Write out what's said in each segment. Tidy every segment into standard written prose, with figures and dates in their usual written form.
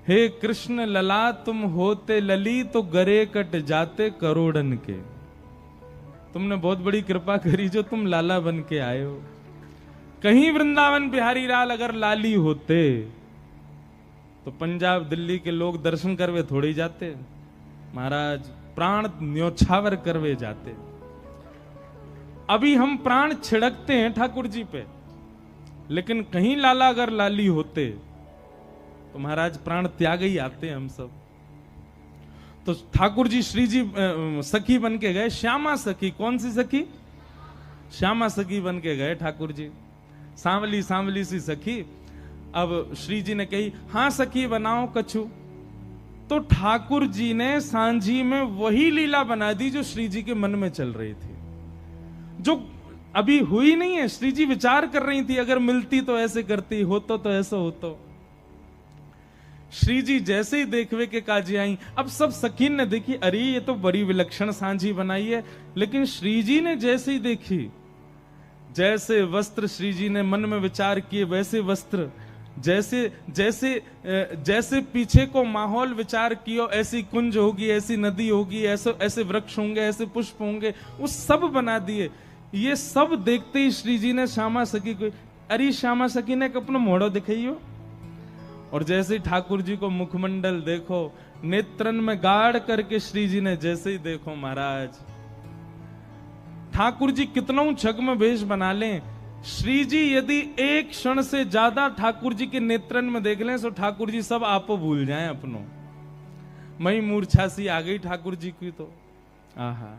हे कृष्ण लला तुम होते लली तो गरे कट जाते करोड़न के। तुमने बहुत बड़ी कृपा करी जो तुम लाला बन के आए हो। कहीं वृंदावन बिहारी लाल अगर लाली होते तो पंजाब दिल्ली के लोग दर्शन करवे थोड़े ही जाते महाराज, प्राण न्योछावर करवे जाते। अभी हम प्राण छिड़कते हैं ठाकुर जी पे, लेकिन कहीं लाला अगर लाली होते तो महाराज प्राण त्याग ही आते हम सब। तो ठाकुर जी श्री जी सखी बन के गए, श्यामा सखी। कौन सी सखी? श्यामा सखी बन के गए ठाकुर जी, सांवली सांवली सी सखी। अब श्री जी ने कही हां सखी बनाओ कछु, तो ठाकुर जी ने सांझी में वही लीला बना दी जो श्री जी के मन में चल रही थी, जो अभी हुई नहीं है। श्री जी विचार कर रही थी अगर मिलती तो ऐसे करती, होतो तो ऐसा होतो। श्री जी जैसे ही देखवे के काजी आई, अब सब सखीन ने देखी, अरे ये तो बड़ी विलक्षण सांझी बनाई है। लेकिन श्री जी ने जैसे ही देखी, जैसे वस्त्र श्री जी ने मन में विचार किए वैसे वस्त्र, जैसे जैसे जैसे पीछे को माहौल विचार किया, ऐसी कुंज होगी, ऐसी नदी होगी, ऐसे ऐसे वृक्ष होंगे, ऐसे पुष्प होंगे, वो सब बना दिए। ये सब देखते ही श्री जी ने श्यामा सखी को, अरे श्यामा सखी ने अपना मोड़ो दिखाइयो। और जैसे ही ठाकुर जी को मुखमंडल देखो, नेत्रन में गाड़ करके श्री जी ने जैसे ही देखो महाराज, ठाकुर जी कितना छग में वेश बना लें, श्री जी यदि एक क्षण से ज्यादा ठाकुर जी के नेत्रन में देख लें तो ठाकुर जी सब आपो भूल जाएं अपनों। मई मूर्छा सी आ गई ठाकुर जी की तो। आहा,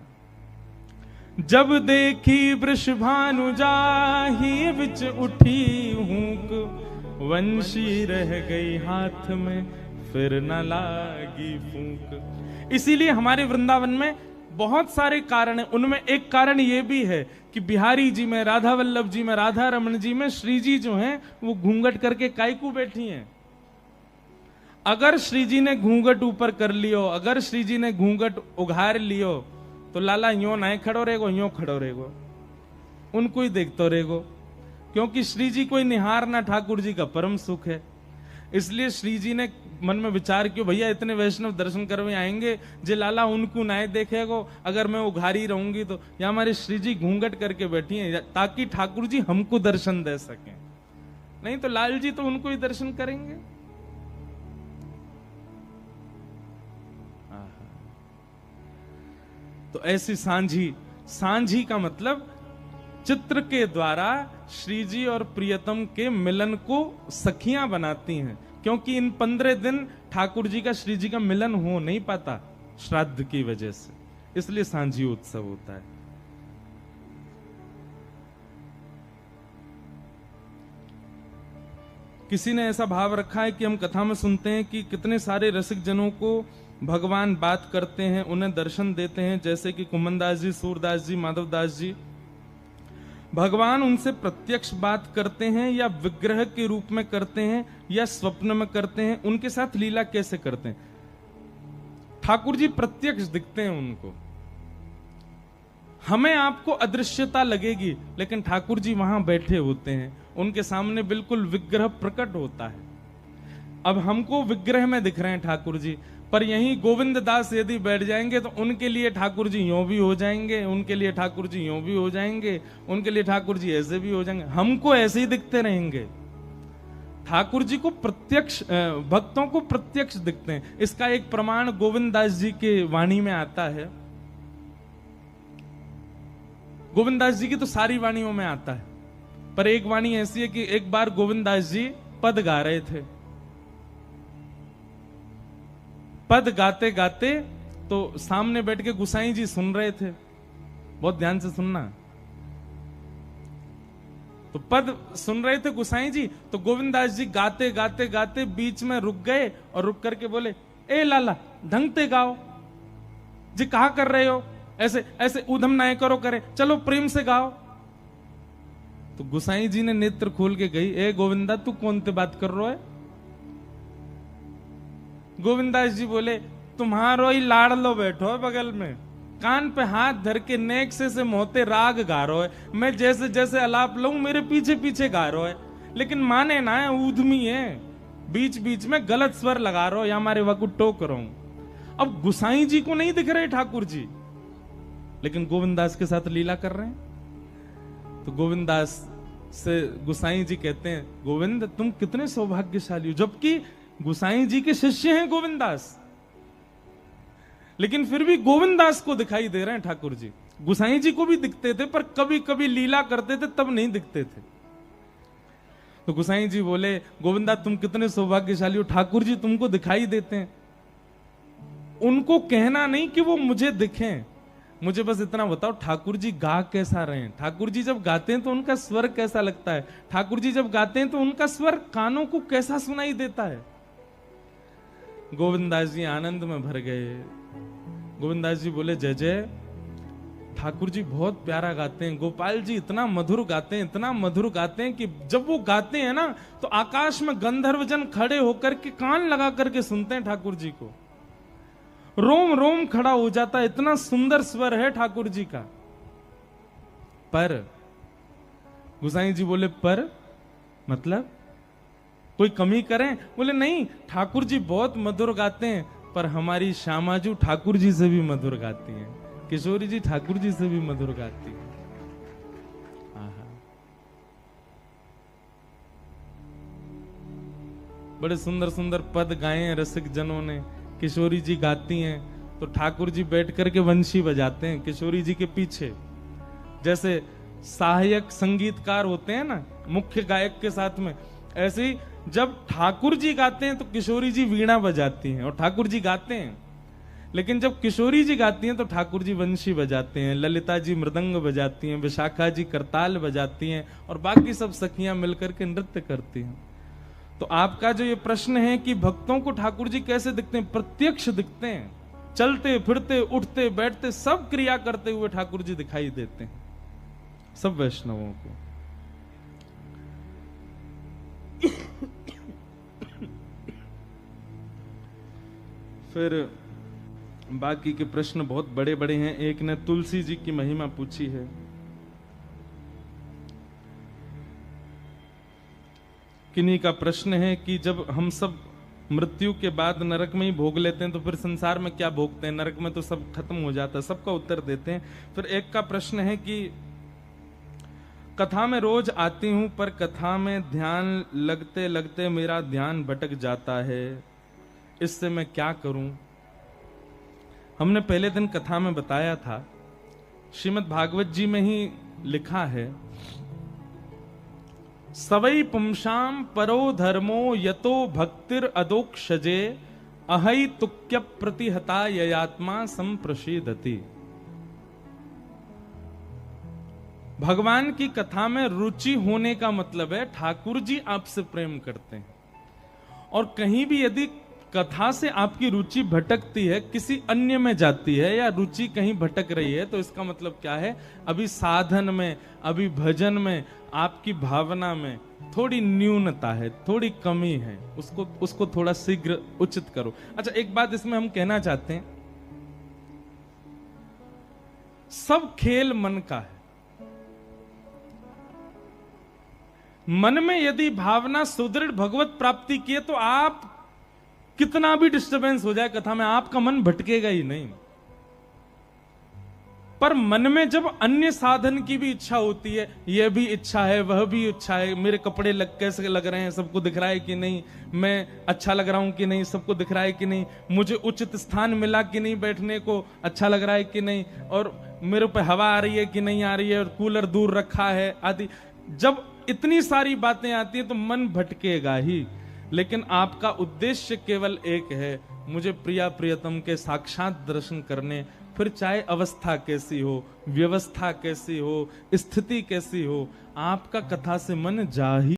जब देखी वृषभानु जाही विच उठी हूक, वंशी रह गई हाथ में फिर न लागी फूंक। इसीलिए हमारे वृंदावन में बहुत सारे कारण हैं। उनमें एक कारण यह भी है कि बिहारी जी में, राधा वल्लभ जी में, राधा रमन जी में श्री जी जो हैं वो घूंघट करके कायकू बैठी हैं। अगर श्री जी ने घूंघट ऊपर कर लियो, अगर श्री जी ने घूंघट उघार लियो, तो लाला यो ना खड़ो रहेगो, यो खड़ो रहेगो, उनको ही देखते रहेगो। क्योंकि श्री जी कोई निहारना ठाकुर जी का परम सुख है। इसलिए श्री जी ने मन में विचार किया, भैया इतने वैष्णव दर्शन करवे आएंगे, जे लाला उनको ना देखेगो, अगर मैं उघारी रहूंगी तो। या हमारे श्री जी घूंघट करके बैठी हैं ताकि ठाकुर जी हमको दर्शन दे सकें, नहीं तो लाल जी तो उनको ही दर्शन करेंगे। तो ऐसी सांझी, सांझी का मतलब चित्र के द्वारा श्री जी और प्रियतम के मिलन को सखियां बनाती हैं। क्योंकि इन 15 दिन ठाकुर जी का श्री जी का मिलन हो नहीं पाता श्राद्ध की वजह से, इसलिए सांझी उत्सव होता है। किसी ने ऐसा भाव रखा है कि हम कथा में सुनते हैं कि कितने सारे रसिक जनों को भगवान बात करते हैं, उन्हें दर्शन देते हैं, जैसे कि कुमनदास जी, सूरदास जी, माधवदास जी। भगवान उनसे प्रत्यक्ष बात करते हैं या विग्रह के रूप में करते हैं या स्वप्न में करते हैं, उनके साथ लीला कैसे करते हैं? ठाकुर जी प्रत्यक्ष दिखते हैं उनको। हमें आपको अदृश्यता लगेगी, लेकिन ठाकुर जी वहां बैठे होते हैं, उनके सामने बिल्कुल विग्रह प्रकट होता है। अब हमको विग्रह में दिख रहे हैं ठाकुर जी, पर यहीं गोविंद दास यदि बैठ जाएंगे तो उनके लिए ठाकुर जी यूं भी हो जाएंगे, उनके लिए ठाकुर जी यूं भी हो जाएंगे, उनके लिए ठाकुर जी ऐसे भी हो जाएंगे, हमको ऐसे ही दिखते रहेंगे। ठाकुर जी को प्रत्यक्ष, भक्तों को प्रत्यक्ष दिखते हैं। इसका एक प्रमाण गोविंद दास जी के वाणी में आता है। गोविंद दास जी की तो सारी वाणियों में आता है, पर एक वाणी ऐसी है कि एक बार गोविंद दास जी पद गा रहे थे। पद गाते गाते तो सामने बैठ के गुसाई जी सुन रहे थे, बहुत ध्यान से सुनना। तो पद सुन रहे थे गुसाई जी, तो गोविंददास जी गाते गाते गाते बीच में रुक गए और रुक करके बोले, ए लाला ढंग से गाओ जी, कहा कर रहे हो, ऐसे ऐसे उधम ना करो, करे चलो प्रेम से गाओ। तो गुसाई जी ने नेत्र खोल के गई, ए गोविंदा तू कौन से बात कर रहा है? गोविंदास जी बोले, तुम्हारो ही लाडलो बैठो है बगल में, कान पे हाथ धर के नेक से मोते राग गा रो है, मैं जैसे जैसे अलाप लऊं मेरे पीछे पीछे गा रो है, लेकिन माने ना है, ऊधमी है, बीच बीच में गलत स्वर लगा रहा हो या हमारे वह को टोक रहा हूं। अब गुसाई जी को नहीं दिख रहे ठाकुर जी, लेकिन गोविंदास के साथ लीला कर रहे हैं। तो गोविंदास से गुसाई जी कहते हैं, गोविंद तुम कितने सौभाग्यशाली हो, जबकि गुसाई जी के शिष्य हैं गोविंदास, लेकिन फिर भी गोविंदास को दिखाई दे रहे हैं ठाकुर जी। गुसाई जी को भी दिखते थे, पर कभी कभी लीला करते थे तब नहीं दिखते थे। तो गुसाई जी बोले, गोविंदा तुम कितने सौभाग्यशाली हो, ठाकुर जी तुमको दिखाई देते हैं। उनको कहना नहीं कि वो मुझे दिखें, मुझे बस इतना बताओ ठाकुर जी गा कैसा रहे हैं। ठाकुर जी जब गाते हैं तो उनका स्वर कैसा लगता है, ठाकुर जी जब गाते हैं तो उनका स्वर कानों को कैसा सुनाई देता है। गोविंदास जी आनंद में भर गए। गोविंदास जी बोले, जय जय, ठाकुर जी बहुत प्यारा गाते हैं, गोपाल जी इतना मधुर गाते हैं, इतना मधुर गाते हैं कि जब वो गाते हैं ना तो आकाश में गंधर्वजन खड़े होकर के कान लगा करके सुनते हैं ठाकुर जी को, रोम रोम खड़ा हो जाता है, इतना सुंदर स्वर है ठाकुर जी का। पर गुसाई जी बोले, पर मतलब कोई कमी करें? बोले नहीं, ठाकुर जी बहुत मधुर गाते हैं, पर हमारी श्यामाजू ठाकुर जी से भी मधुर गाती हैं, किशोरी जी ठाकुर जी से भी मधुर गाती है। बड़े सुंदर सुंदर पद गाए हैं रसिक जनों ने। किशोरी जी गाती हैं तो ठाकुर जी बैठ करके वंशी बजाते हैं किशोरी जी के पीछे, जैसे सहायक संगीतकार होते हैं ना मुख्य गायक के साथ में, ऐसे ही जब ठाकुर जी गाते हैं तो किशोरी जी वीणा बजाती हैं और ठाकुर जी गाते हैं। लेकिन जब किशोरी जी गाती हैं तो ठाकुर जी वंशी बजाते हैं, ललिता जी मृदंग बजाती हैं, विशाखा जी करताल बजाती हैं और बाकी सब सखियां मिलकर के नृत्य करती हैं। तो आपका जो ये प्रश्न है कि भक्तों को ठाकुर जी कैसे दिखते हैं, प्रत्यक्ष दिखते हैं, चलते फिरते उठते बैठते सब क्रिया करते हुए ठाकुर जी दिखाई देते हैं सब वैष्णवों को। फिर बाकी के प्रश्न बहुत बड़े बड़े हैं। एक ने तुलसी जी की महिमा पूछी है। किन्हीं का प्रश्न है कि जब हम सब मृत्यु के बाद नरक में ही भोग लेते हैं तो फिर संसार में क्या भोगते हैं, नरक में तो सब खत्म हो जाता है। सबका उत्तर देते हैं। फिर एक का प्रश्न है कि कथा में रोज आती हूं पर कथा में ध्यान लगते लगते मेरा ध्यान भटक जाता है, इससे मैं क्या करूं? हमने पहले दिन कथा में बताया था, श्रीमद् भागवत जी में ही लिखा है, सवै पुंसाम परो धर्मो यतो भक्तिर अदोक्षजे अहै तुक्य प्रतिहता ययात्मा संप्रसीदति। भगवान की कथा में रुचि होने का मतलब है ठाकुर जी आपसे प्रेम करते हैं। और कहीं भी यदि कथा से आपकी रुचि भटकती है, किसी अन्य में जाती है या रुचि कहीं भटक रही है, तो इसका मतलब क्या है, अभी साधन में, अभी भजन में, आपकी भावना में थोड़ी न्यूनता है, थोड़ी कमी है, उसको थोड़ा शीघ्र उचित करो। अच्छा, एक बात इसमें हम कहना चाहते हैं, सब खेल मन का है। मन में यदि भावना सुदृढ़ भगवत प्राप्ति की है तो आप कितना भी डिस्टरबेंस हो जाए कथा में, आपका मन भटकेगा ही नहीं। पर मन में जब अन्य साधन की भी इच्छा होती है, यह भी इच्छा है, वह भी इच्छा है, मेरे कपड़े कैसे लग रहे हैं, सबको दिख रहा है कि नहीं, मैं अच्छा लग रहा हूं कि नहीं, सबको दिख रहा है कि नहीं, मुझे उचित स्थान मिला कि नहीं, बैठने को अच्छा लग रहा है कि नहीं, और मेरे पे हवा आ रही है कि नहीं आ रही है, और कूलर दूर रखा है आदि। जब इतनी सारी बातें आती हैं तो मन भटकेगा ही। लेकिन आपका उद्देश्य केवल एक है, मुझे प्रिया प्रियतम के साक्षात दर्शन करने, फिर चाहे अवस्था कैसी हो, व्यवस्था कैसी हो, स्थिति कैसी हो, आपका कथा से मन जा ही